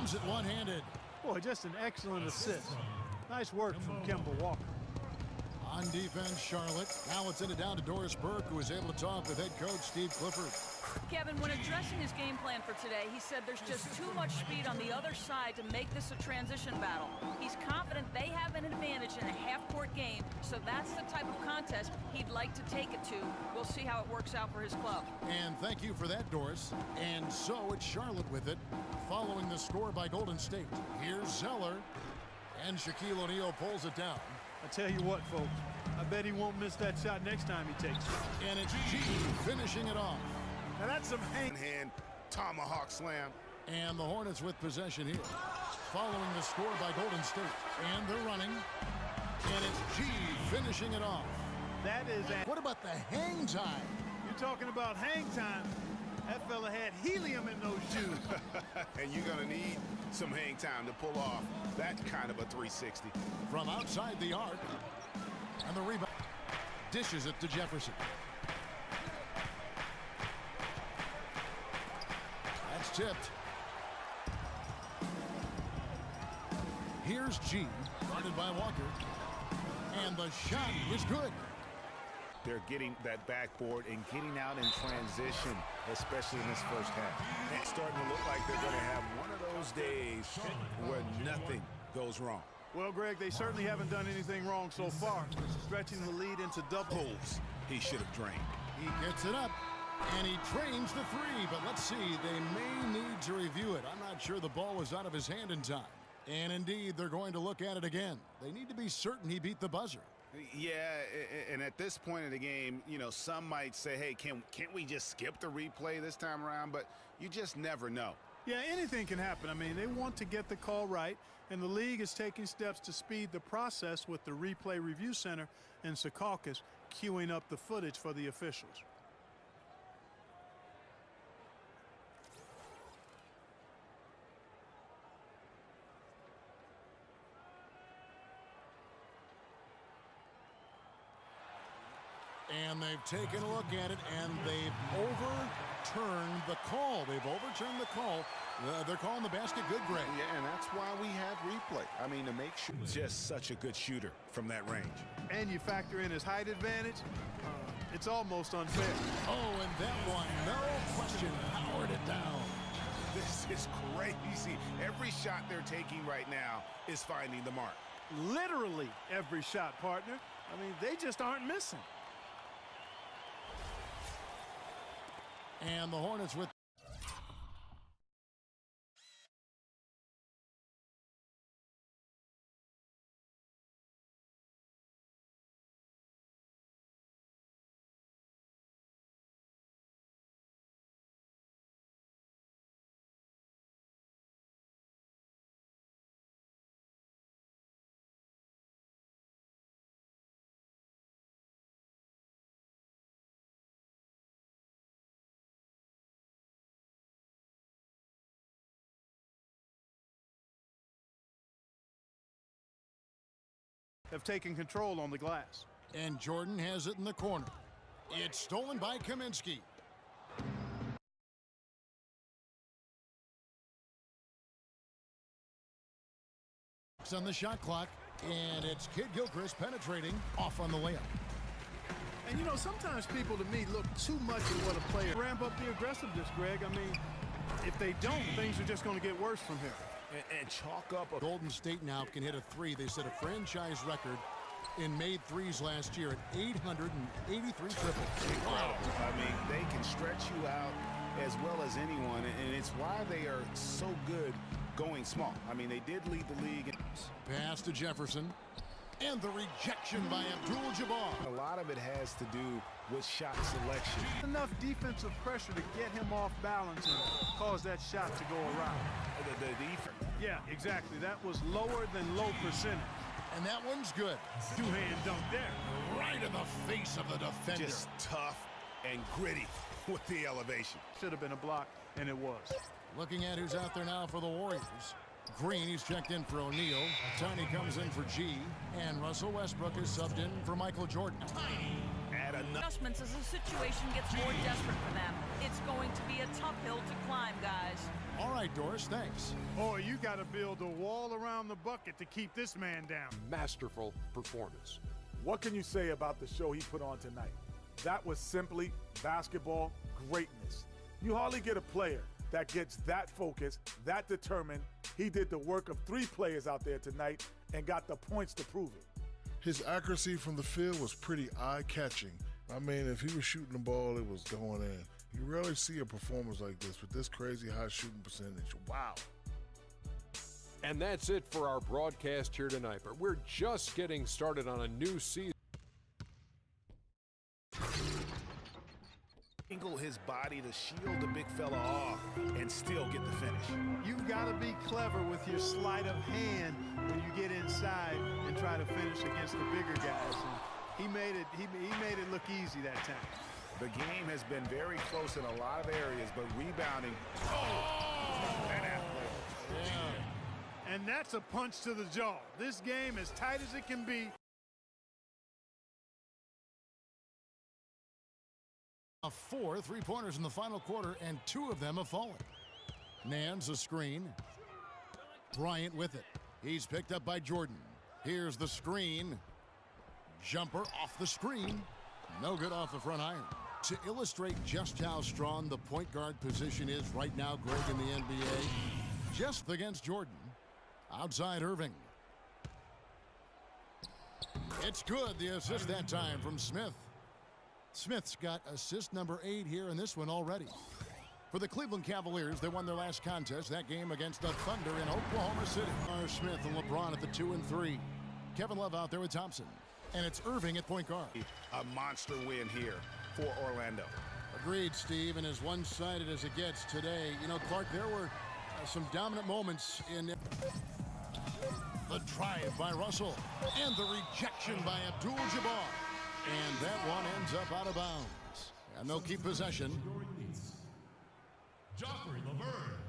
Slams it one-handed. Boy, just an excellent assist. Nice work from Kemba Walker. On defense, Charlotte. Now it's send it down to Doris Burke, who was able to talk with head coach Steve Clifford. Kevin, when addressing his game plan for today, he said there's just too much speed on the other side to make this a transition battle. He's confident they have an advantage in a half-court game, so that's the type of contest he'd like to take it to. We'll see how it works out for his club. And thank you for that, Doris. And so it's Charlotte with it, following the score by Golden State. Here's Zeller, and Shaquille O'Neal pulls it down. I tell you what, folks, I bet he won't miss that shot next time he takes it. And it's G finishing it off. Now that's some hand tomahawk slam. And the Hornets with possession here, following the score by Golden State. And they're running. And it's G finishing it off. That is a... What about the hang time? You're talking about hang time. That fella had helium in those shoes. And you're going to need some hang time to pull off that kind of a 360. From outside the arc. And the rebound. Dishes it to Jefferson. That's tipped. Here's G, guarded by Walker. And the shot is good. They're getting that backboard and getting out in transition, especially in this first half. It's starting to look like they're going to have one of those days where nothing goes wrong. Well, Greg, they certainly haven't done anything wrong so far. Stretching the lead into double. Holes he should have drained. He gets it up, and he trains the three. But let's see, they may need to review it. I'm not sure the ball was out of his hand in time. And indeed, they're going to look at it again. They need to be certain he beat the buzzer. Yeah, and at this point of the game, you know, some might say, hey, can't we just skip the replay this time around? But you just never know. Yeah, anything can happen. I mean, they want to get the call right, and the league is taking steps to speed the process with the Replay Review Center in Secaucus queuing up the footage for the officials. And they've taken a look at it, and they've overturned the call. They've overturned the call. They're calling the basket good, Greg. Yeah, and that's why we have replay. I mean, to make sure. Just such a good shooter from that range. And you factor in his height advantage, it's almost unfair. Oh, and that one, no question, powered it down. This is crazy. Every shot they're taking right now is finding the mark. Literally every shot, partner. I mean, they just aren't missing. And the Hornets with have taken control on the glass. And Jordan has it in the corner. It's stolen by Kaminsky. It's on the shot clock, and it's Kid Gilchrist penetrating off on the layup. And you know, sometimes people to me look too much at what a player ramp up the aggressiveness, Greg. I mean, if they don't, things are just going to get worse from here. And chalk up. Golden State now can hit a three. They set a franchise record in made threes last year at 883 triples. Incredible. I mean, they can stretch you out as well as anyone, and it's why they are so good going small. I mean, they did lead the league. Pass to Jefferson. And the rejection by Abdul-Jabbar. A lot of it has to do with shot selection. Enough defensive pressure to get him off balance and cause that shot to go around. The defense. Yeah, exactly. That was lower than low percentage. And that one's good. Two-hand dunk there. Right in the face of the defender. Just tough and gritty with the elevation. Should have been a block, and it was. Looking at who's out there now for the Warriors. Green, he's checked in for O'Neal. Tiny comes in for G. And Russell Westbrook is subbed in for Michael Jordan. Add Adjustments as the situation gets more desperate for them. It's going to be a tough hill to climb, guys. All right, right, Doris. Thanks. Oh, you got to build a wall around the bucket to keep this man down. Masterful performance. What can you say about the show he put on tonight? That was simply basketball greatness. You hardly get a player that gets that focused, that determined. He did the work of 3 players out there tonight and got the points to prove it. His accuracy from the field was pretty eye-catching. I mean, if he was shooting the ball, it was going in. You rarely see a performance like this with this crazy high shooting percentage. Wow. And that's it for our broadcast here tonight, but we're just getting started on a new season. Angle his body to shield the big fella off and still get the finish. You've got to be clever with your sleight of hand when you get inside and try to finish against the bigger guys. And he made it look easy that time. The game has been very close in a lot of areas, but rebounding. Oh! That athlete. Yeah. And that's a punch to the jaw. This game, as tight as it can be. 4 3-pointers in the final quarter, and 2 of them have fallen. Nance a screen. Bryant with it. He's picked up by Jordan. Here's the screen. Jumper off the screen. No good off the front iron. To illustrate just how strong the point guard position is right now, Greg, in the NBA, just against Jordan. Outside Irving. It's good. The assist that time from Smith. Smith's got assist number 8 here in this one already. For the Cleveland Cavaliers, they won their last contest, that game against the Thunder in Oklahoma City. Smith and LeBron at the 2 and 3. Kevin Love out there with Thompson. And it's Irving at point guard. A monster win here for Orlando. Agreed, Steve, and as one-sided as it gets today. You know, Clark, there were some dominant moments in the drive by Russell and the rejection by Abdul-Jabbar. And that one ends up out of bounds. And they'll keep possession. Joffrey Laverne.